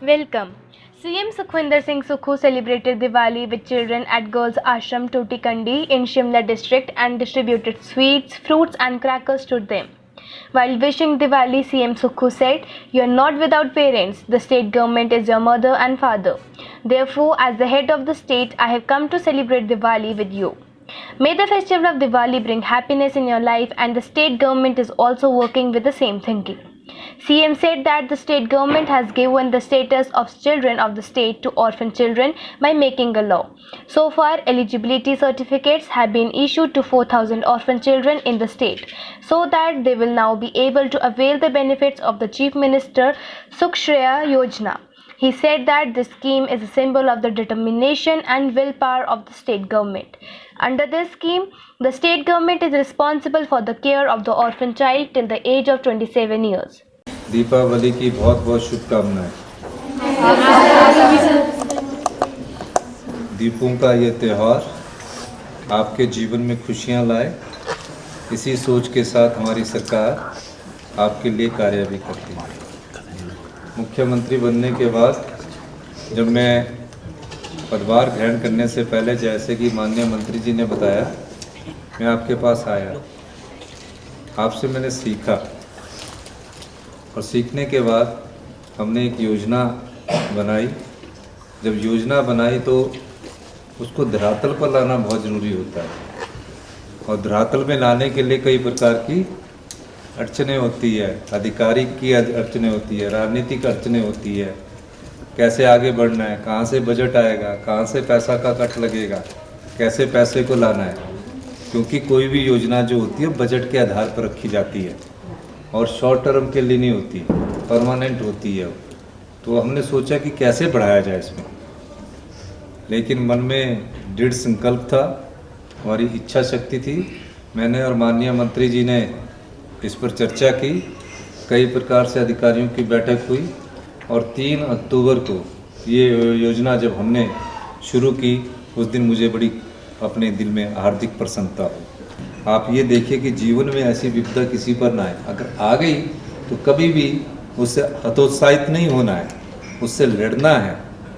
Welcome. CM Sukhwinder Singh Sukhu celebrated Diwali with children at Girls Ashram Tutikandi in Shimla district and distributed sweets, fruits and crackers to them. While wishing Diwali, CM Sukhu said, "You are not without parents. The state government is your mother and father. Therefore, as the head of the state, I have come to celebrate Diwali with you. May the festival of Diwali bring happiness in your life, and the state government is also working with the same thinking." CM said that the state government has given the status of children of the state to orphan children by making a law. So far, eligibility certificates have been issued to 4,000 orphan children in the state, so that they will now be able to avail the benefits of the Chief Minister Sukshreya Yojana. He said that this scheme is a symbol of the determination and willpower of the state government. Under this scheme, the state government is responsible for the care of the orphan child till the age of 27 years. Deepawali की बहुत बहुत शुभकामनाएं। दीपों का ये त्यौहार आपके जीवन में खुशियां लाए, इसी सोच के साथ हमारी सरकार आपके लिए कार्य भी करती है। मुख्यमंत्री बनने के बाद जब मैं पदभार ग्रहण करने से पहले, जैसे कि माननीय मंत्री जी ने बताया, मैं आपके पास आया, आपसे मैंने सीखा और सीखने के बाद हमने एक योजना बनाई। जब योजना बनाई तो उसको धरातल पर लाना बहुत ज़रूरी होता है, और धरातल में लाने के लिए कई प्रकार की अड़चनें होती है, अधिकारी की अड़चनें होती है, राजनीतिक अड़चनें होती है, कैसे आगे बढ़ना है, कहाँ से बजट आएगा, कहाँ से पैसा का कट लगेगा, कैसे पैसे को लाना है, क्योंकि कोई भी योजना जो होती है बजट के आधार पर रखी जाती है और शॉर्ट टर्म के लिए नहीं होती, परमानेंट होती है। तो हमने सोचा कि कैसे बढ़ाया जाए इसमें, लेकिन मन में दृढ़ संकल्प था, हमारी इच्छा शक्ति थी। मैंने और माननीय मंत्री जी ने इस पर चर्चा की, कई प्रकार से अधिकारियों की बैठक हुई और 3 अक्टूबर को ये योजना जब हमने शुरू की, उस दिन मुझे बड़ी अपने दिल में हार्दिक प्रसन्नता हुई। आप ये देखिए कि जीवन में ऐसी विपदा किसी पर ना आए, अगर आ गई तो कभी भी उससे हतोत्साहित नहीं होना है, उससे लड़ना है,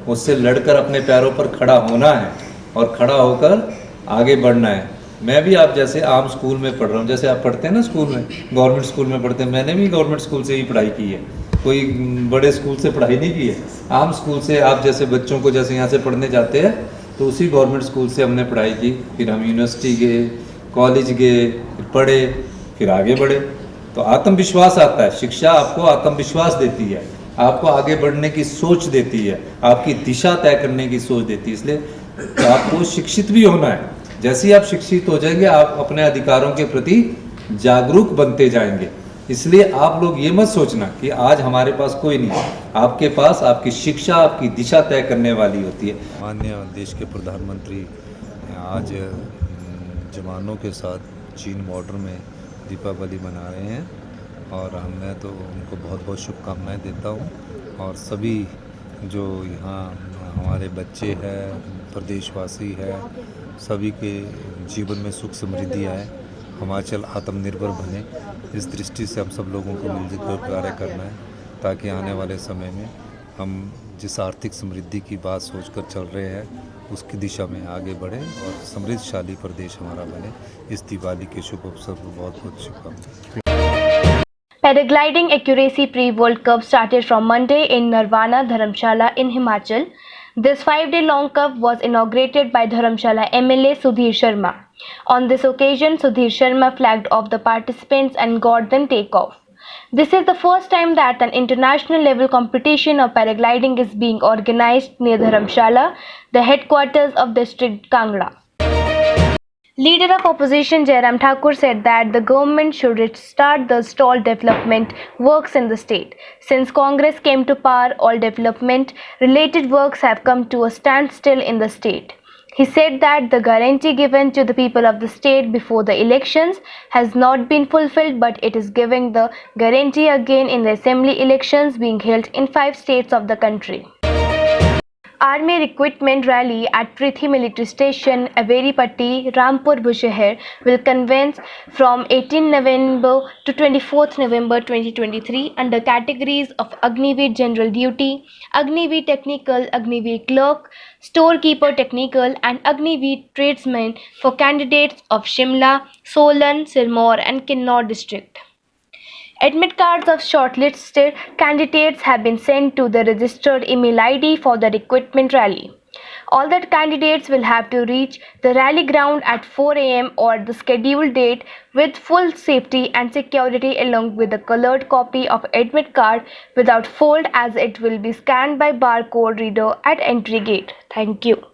उससे लड़कर अपने पैरों पर खड़ा होना है और खड़ा होकर आगे बढ़ना है। मैं भी आप जैसे आम स्कूल में पढ़ रहा हूँ, जैसे आप पढ़ते हैं ना स्कूल में, गवर्नमेंट स्कूल में पढ़ते हैं, मैंने भी गवर्नमेंट स्कूल से ही पढ़ाई की है, कोई बड़े स्कूल से पढ़ाई नहीं की है। आम स्कूल से आप जैसे बच्चों को जैसे यहाँ से पढ़ने जाते हैं तो उसी गवर्नमेंट स्कूल से हमने पढ़ाई की, फिर हम यूनिवर्सिटी गए, कॉलेज गए, फिर पढ़े, फिर आगे बढ़े। तो आत्मविश्वास आता है, शिक्षा आपको आत्मविश्वास देती है, आपको आगे बढ़ने की सोच देती है, आपकी दिशा तय करने की सोच देती है। इसलिए तो आपको शिक्षित भी होना है। जैसे ही आप शिक्षित हो जाएंगे, आप अपने अधिकारों के प्रति जागरूक बनते जाएंगे। इसलिए आप लोग ये मत सोचना कि आज हमारे पास कोई नहीं, आपके पास आपकी शिक्षा आपकी दिशा तय करने वाली होती है। माननीय देश के प्रधानमंत्री आज जवानों के साथ चीन बॉर्डर में दीपावली मना रहे हैं, और मैं तो उनको बहुत बहुत शुभकामनाएं देता हूं। और सभी जो यहाँ हमारे बच्चे हैं, प्रदेशवासी हैं, सभी के जीवन में सुख समृद्धि आए, हिमाचल आत्मनिर्भर बने, इस दृष्टि से हम सब लोगों को मिलजुल कर कार्य करना है, ताकि आने वाले समय में हम जिस आर्थिक समृद्धि की बात सोचकर चल रहे हैं उसकी दिशा में आगे बढ़ें और समृद्धशाली प्रदेश हमारा बने। इस दिवाली के शुभ अवसर पर बहुत बहुत शुभकामनाएं। Paragliding Accuracy Pre-World Cup started from Monday in Nirvana, Dharamshala in Himachal. This 5-day long cup was inaugurated by Dharamshala MLA Sudhir Sharma. On this occasion, Sudhir Sharma flagged off the participants and got them take off. This is the first time that an international level competition of paragliding is being organized near Dharamshala, the headquarters of district Kangra. Leader of opposition Jairam Thakur said that the government should restart the stalled development works in the state. Since Congress came to power, all development related works have come to a standstill in the state. He said that the guarantee given to the people of the state before the elections has not been fulfilled, but it is giving the guarantee again in the assembly elections being held in 5 states of the country. Army Recruitment Rally at Prithi Military Station, Averipatti, Rampur Bushehr will commence from 18 November to 24th November 2023 under categories of Agniveer General Duty, Agniveer Technical, Agniveer Clerk, Storekeeper Technical and Agniveer Tradesman for candidates of Shimla, Solan, Sirmaur and Kinnaur district. Admit cards of shortlisted candidates have been sent to the registered email ID for the recruitment rally. All the candidates will have to reach the rally ground at 4 am or the scheduled date with full safety and security along with a colored copy of admit card without fold as it will be scanned by barcode reader at entry gate. Thank you.